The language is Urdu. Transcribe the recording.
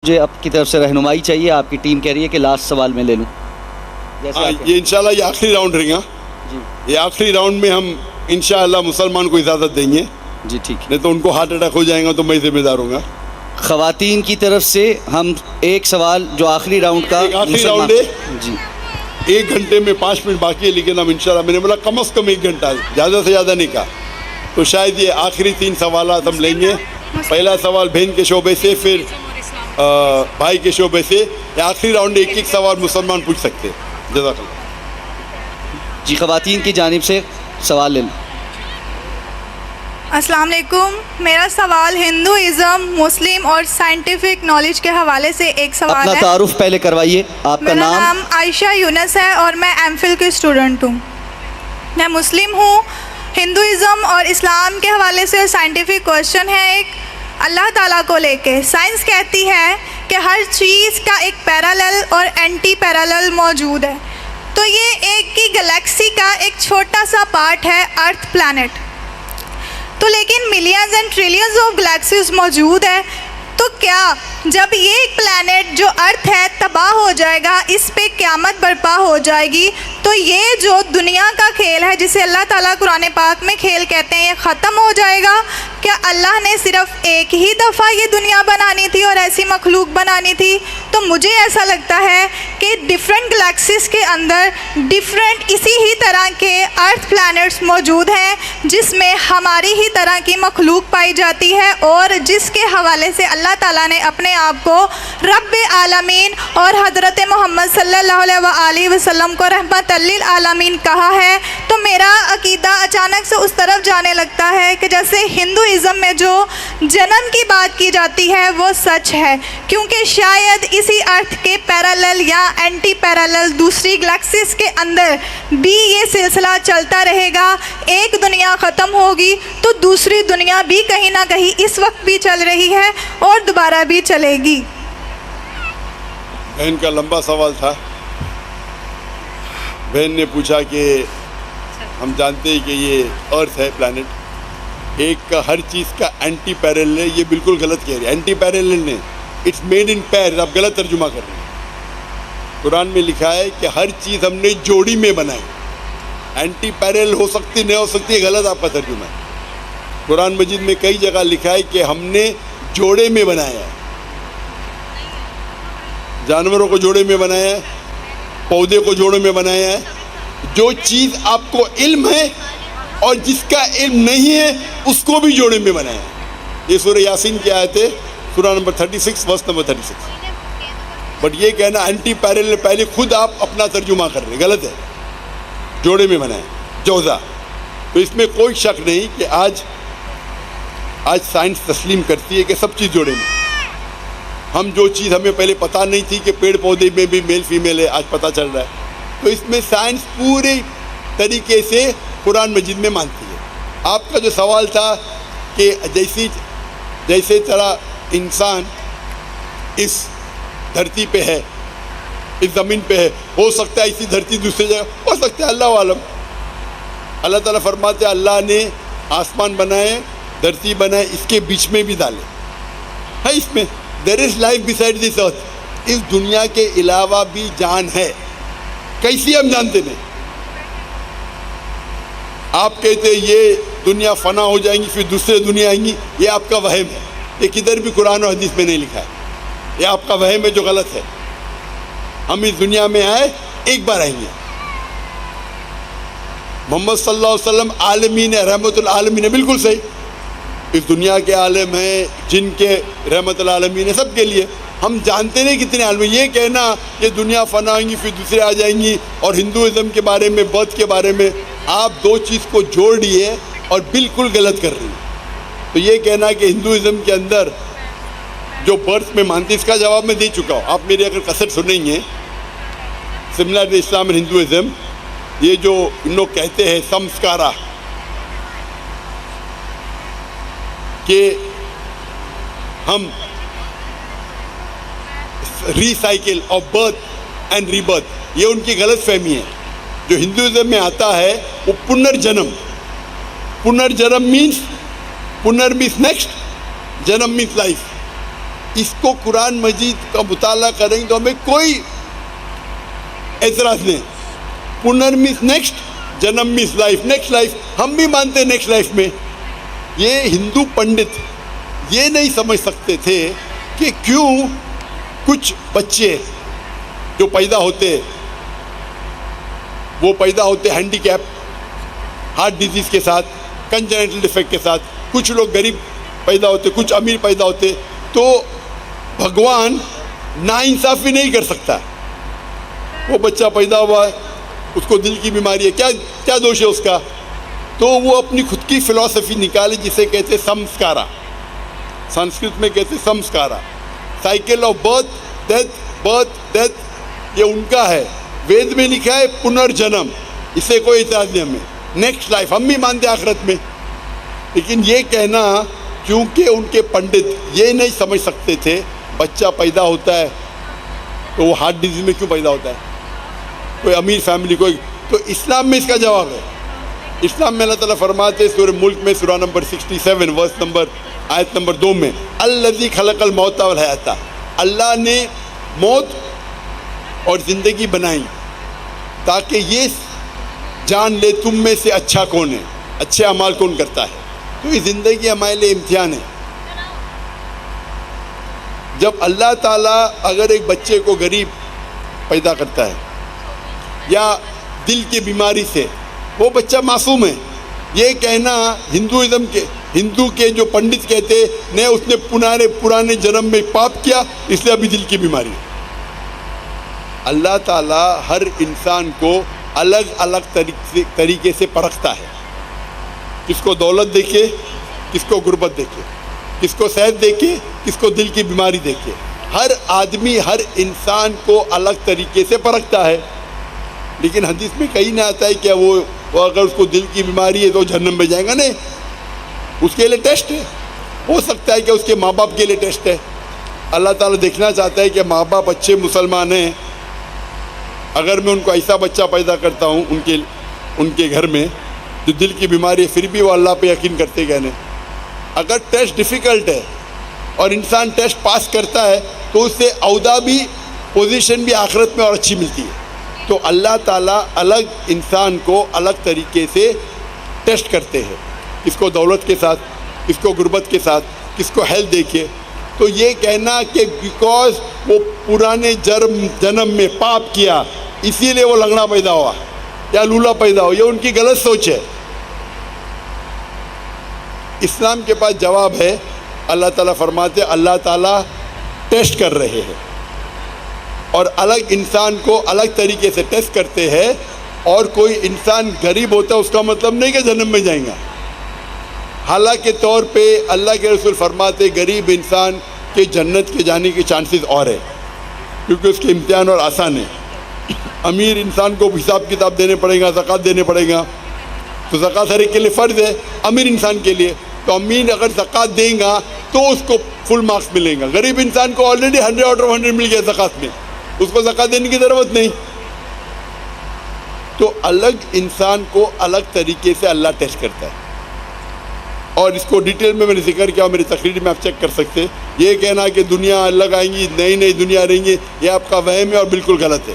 مجھے آپ کی طرف سے رہنمائی چاہیے. آپ کی ٹیم کہہ رہی ہے کہ لاسٹ سوال میں لے لوں. یہ انشاءاللہ یہ آخری راؤنڈ رہے گا. یہ آخری راؤنڈ میں ہم انشاءاللہ مسلمان کو اجازت دیں گے. جی ٹھیک ہے. نہیں تو ان کو ہارٹ اٹیک ہو جائے گا تو میں ذمہ دار ہوں گا. خواتین کی طرف سے ہم ایک سوال جو آخری راؤنڈ کا آخری راؤنڈ ہے. جی 1 گھنٹے میں 5 منٹ باقی ہے, لیکن ہم انشاءاللہ میں نے بولا کم از کم 1 گھنٹہ, زیادہ سے زیادہ نہیں کہا. تو شاید یہ آخری 3 سوالات ہم لیں گے. پہلا سوال بہن کے شعبے سے, پھر بھائی کے شعبے سے. یہ آخری راؤنڈ 1 سوال مسلمان پوچھ سکتے ہیں. جزاک اللہ. جی خواتین کی جانب سے سوال لے لیں. السلام علیکم. میرا سوال ہندوازم, مسلم اور سائنٹیفک نالج کے حوالے سے ایک سوال اپنا ہے. تعارف پہلے کروائیے. آپ کا میرا نام؟ نام عائشہ یونس ہے اور میں ایم فل کی اسٹوڈنٹ ہوں. میں مسلم ہوں. ہندوازم اور اسلام کے حوالے سے سائنٹیفک کوشچن ہے ایک, اللہ تعالیٰ کو لے کے. سائنس کہتی ہے کہ ہر چیز کا ایک پیرالل اور اینٹی پیرالل موجود ہے. تو یہ ایک ہی گلیکسی کا ایک چھوٹا سا پارٹ ہے ارتھ پلانٹ. تو لیکن millions and trillions of galaxies موجود ہے. تو کیا جب یہ ایک پلانٹ جو ارتھ ہے تباہ ہو جائے گا, اس پہ قیامت برپا ہو جائے گی, تو یہ جو دنیا کا کھیل ہے جسے اللہ تعالیٰ قرآن پاک میں کھیل کہتے ہیں, یہ ختم ہو جائے گا؟ کیا اللہ نے صرف ایک ہی دفعہ یہ دنیا بنانی تھی اور ایسی مخلوق بنانی تھی؟ تو مجھے ایسا لگتا ہے کہ ڈفرینٹ گلیکسیز کے اندر ڈفرینٹ اسی ہی طرح کے ارتھ پلانٹس موجود ہیں جس میں ہماری ہی طرح کی مخلوق پائی جاتی ہے, اور جس کے حوالے سے اللہ تعالیٰ نے اپنے آپ کو رب عالمین اور حضرت محمد صلی اللہ علیہ وآلہ وسلم کو رحمت للعالمین کہا ہے. تو میرا عقیدہ اچانک سے اس طرف جانے لگتا ہے کہ جیسے ہندوازم میں جو جنم کی بات کی جاتی ہے وہ سچ ہے, کیونکہ شاید اسی ارتھ کے پیرالل یا اینٹی پیرالل دوسری گلیکسیز کے اندر بھی یہ سلسلہ چلتا رہے گا. ایک دنیا ختم ہوگی تو دوسری دنیا بھی کہیں نہ کہیں اس وقت بھی چل رہی ہے اور دوبارہ بھی چلے گی. بہن کا لمبا سوال تھا. بہن نے پوچھا کہ ہم جانتے ہیں کہ یہ ارتھ ہے پلانٹ, ایک کا ہر چیز کا اینٹی پیرالل ہے. یہ بالکل غلط کہہ رہے ہیں. اینٹی پیرالل نے اٹس میڈ ان پیئر. آپ غلط ترجمہ کر رہے ہیں. قرآن میں لکھا ہے کہ ہر چیز ہم نے جوڑی میں بنائی. اینٹی پیرالل ہو سکتی نہیں ہو سکتی, ہے غلط آپ کا ترجمہ ہے. قرآن مجید میں کئی جگہ لکھا ہے کہ ہم نے جوڑے میں بنایا ہے. جانوروں کو جوڑے میں بنایا ہے, پودے کو جوڑے میں بنایا ہے. جو چیز آپ کو علم ہے اور جس کا علم نہیں ہے اس کو بھی جوڑے میں بنایا ہے. یہ سورہ یاسین کی آیت ہے, سورہ نمبر 36 ورس نمبر 36. بٹ یہ کہنا اینٹی پیرالل, پہلے خود آپ اپنا ترجمہ کر رہے ہیں, غلط ہے. جوڑے میں بنایا جوزا. تو اس میں کوئی شک نہیں کہ آج سائنس تسلیم کرتی ہے کہ سب چیز جوڑے میں. ہم جو چیز ہمیں پہلے پتہ نہیں تھی کہ پیڑ پودے میں بھی میل فیمیل ہے, آج پتہ چل رہا ہے. تو اس میں سائنس پورے طریقے سے قرآن مجید میں مانتی ہے. آپ کا جو سوال تھا کہ جیسے طرح انسان اس دھرتی پہ ہے, اس زمین پہ ہے, ہو سکتا ہے اسی دھرتی دوسری جگہ ہو سکتا ہے, اللہ عالم. اللہ تعالیٰ فرماتے ہیں اللہ نے آسمان بنائے, دھرتی بنائے, اس کے بیچ میں بھی ڈالے ہے. اس میں دیر از لائف بسائڈ دس ارتھ. اس دنیا کے علاوہ بھی جان ہے. کیسی ہم جانتے نہیں. آپ کہتے ہیں یہ دنیا فنا ہو جائیں گی پھر دوسرے دنیا آئیں گی, یہ آپ کا وہم ہے. یہ کدھر بھی قرآن و حدیث میں نہیں لکھا ہے. یہ آپ کا وہم ہے جو غلط ہے. ہم اس دنیا میں آئے, ایک بار آئیں گے. محمد صلی اللہ علیہ وسلم عالمین رحمت العالمین, بالکل صحیح. اس دنیا کے عالم ہیں, جن کے رحمت العالمین ہے, سب کے لیے. ہم جانتے نہیں کتنے عالم. یہ کہنا یہ دنیا فنا ہوئیں گی پھر دوسرے آ جائیں گی, اور ہندوازم کے بارے میں, برتھ کے بارے میں آپ دو چیز کو جوڑ دیے اور بالکل غلط کر رہی ہیں. تو یہ کہنا کہ ہندوازم کے اندر جو برتھ میں مانتی, اس کا جواب میں دے چکا ہوں. آپ میری اگر کسٹ سنیں گے سملر اسلام اینڈ ہندوازم, یہ جو ان لوگ کہتے ہیں سمسکارا, کہ ہم recycle of birth and rebirth, یہ ان کی غلط فہمی ہے. جو ہندوازم میں آتا ہے وہ پنرجنم. پنرجنم مینس نیکسٹ, جنم مینس لائف. اس کو قرآن مجید کا مطالعہ کریں گے تو ہمیں کوئی اعتراض نہیں. پنرمیس نیکسٹ، جنم میس لائف، نیکسٹ لائف ہم بھی مانتے ہیں نیکسٹ لائف میں. یہ ہندو پنڈت یہ نہیں سمجھ سکتے تھے کہ کیوں کچھ بچے جو پیدا ہوتے وہ پیدا ہوتے ہینڈی کیپ، ہارٹ ڈیزیز کے ساتھ، کنجنیٹل ڈیفیکٹ کے ساتھ. کچھ لوگ غریب پیدا ہوتے، کچھ امیر پیدا ہوتے. تو بھگوان ناانصافی نہیں کر سکتا. وہ بچہ پیدا ہوا ہے، اس کو دل کی بیماری ہے، کیا دوش ہے اس کا؟ تو وہ اپنی خود کی فلاسفی نکالے جسے کہتے سمسکارا، سنسکرت میں کہتے سمسکارا. سائیکل آف برتھ ڈیتھ یہ ان کا ہے. وید میں لکھا ہے پنرجنم، اس سے کوئی اعتراض نہیں ہمیں. نیکسٹ لائف ہم بھی مانتے آخرت میں. لیکن یہ کہنا کیونکہ ان کے پنڈت یہ نہیں سمجھ سکتے تھے بچہ پیدا ہوتا ہے تو وہ ہارٹ ڈیزیز میں کیوں پیدا ہوتا ہے، کوئی امیر فیملی کوئی. تو اسلام میں اس کا جواب ہے. اسلام میں اللہ تعالیٰ فرماتے سورہ ملک میں سورہ نمبر 67 ورس نمبر آیت نمبر 2 میں الذی خلق الموت والحیات، اللہ نے موت اور زندگی بنائی تاکہ یہ جان لے تم میں سے اچھا کون ہے، اچھے اعمال کون کرتا ہے. تو یہ زندگی ہمارے لیے امتحان ہے. جب اللہ تعالیٰ اگر ایک بچے کو غریب پیدا کرتا ہے یا دل کی بیماری سے، وہ بچہ معصوم ہے. یہ کہنا ہندو کے جو پنڈت کہتے نہیں، اس نے پرانے جنم میں پاپ کیا اس لیے ابھی دل کی بیماری ہے. اللہ تعالیٰ ہر انسان کو الگ الگ طریقے سے پرکھتا ہے. کس کو دولت دیکھے، کس کو غربت دیکھے، کس کو صحت دیکھے، کس کو دل کی بیماری دیکھے. ہر آدمی ہر انسان کو الگ طریقے سے پرکھتا ہے. لیکن حدیث میں کہیں نہ آتا ہے کہ وہ اگر اس کو دل کی بیماری ہے تو جہنم میں جائے گا. نہیں، اس کے لیے ٹیسٹ ہے. ہو سکتا ہے کہ اس کے ماں باپ کے لیے ٹیسٹ ہے. اللہ تعالیٰ دیکھنا چاہتا ہے کہ ماں باپ اچھے مسلمان ہیں. اگر میں ان کو ایسا بچہ پیدا کرتا ہوں ان کے گھر میں جو دل کی بیماری ہے، پھر بھی وہ اللہ پہ یقین کرتے گئے نہیں. اگر ٹیسٹ ڈیفیکلٹ ہے اور انسان ٹیسٹ پاس کرتا ہے تو اس سے عہدہ بھی، پوزیشن بھی آخرت میں اور اچھی ملتی ہے. تو اللہ تعالیٰ الگ انسان کو الگ طریقے سے ٹیسٹ کرتے ہیں. کس کو دولت کے ساتھ، کس کو غربت کے ساتھ، کس کو ہیلتھ دیکھے. تو یہ کہنا کہ بیکاز وہ پرانے جنم میں پاپ کیا اسی لیے وہ لنگڑا پیدا ہوا یا لولا پیدا ہوا، یہ ان کی غلط سوچ ہے. اسلام کے پاس جواب ہے. اللہ تعالیٰ فرماتے اللہ تعالیٰ ٹیسٹ کر رہے ہیں اور الگ انسان کو الگ طریقے سے ٹیسٹ کرتے ہیں. اور کوئی انسان غریب ہوتا ہے اس کا مطلب نہیں کہ جنم میں جائیں گا. حالانکہ طور پہ اللہ کے رسول فرماتے غریب انسان کے جنت کے جانے کے چانسز اور ہے کیونکہ اس کے امتحان اور آسان ہے. امیر انسان کو حساب کتاب دینے پڑے گا، زکوٰۃ دینے پڑے گا. تو زکوٰۃ ہر ایک کے لیے فرض ہے، امیر انسان کے لیے. تو امیر اگر زکوٰۃ دیں گا تو اس کو فل مارکس ملیں گا. غریب انسان کو آلریڈی 100 آؤٹ آف 100 مل گیا زکوٰۃ میں، اس کو زکوٰۃ دینے کی ضرورت نہیں. تو الگ انسان کو الگ طریقے سے اللہ ٹیسٹ کرتا ہے. اور اس کو ڈیٹیل میں نے ذکر کیا، میری تقریر میں آپ چیک کر سکتے. یہ کہنا کہ دنیا الگ آئیں گی، نئی نئی دنیا رہیں گی، یہ آپ کا وہم ہے اور بالکل غلط ہے.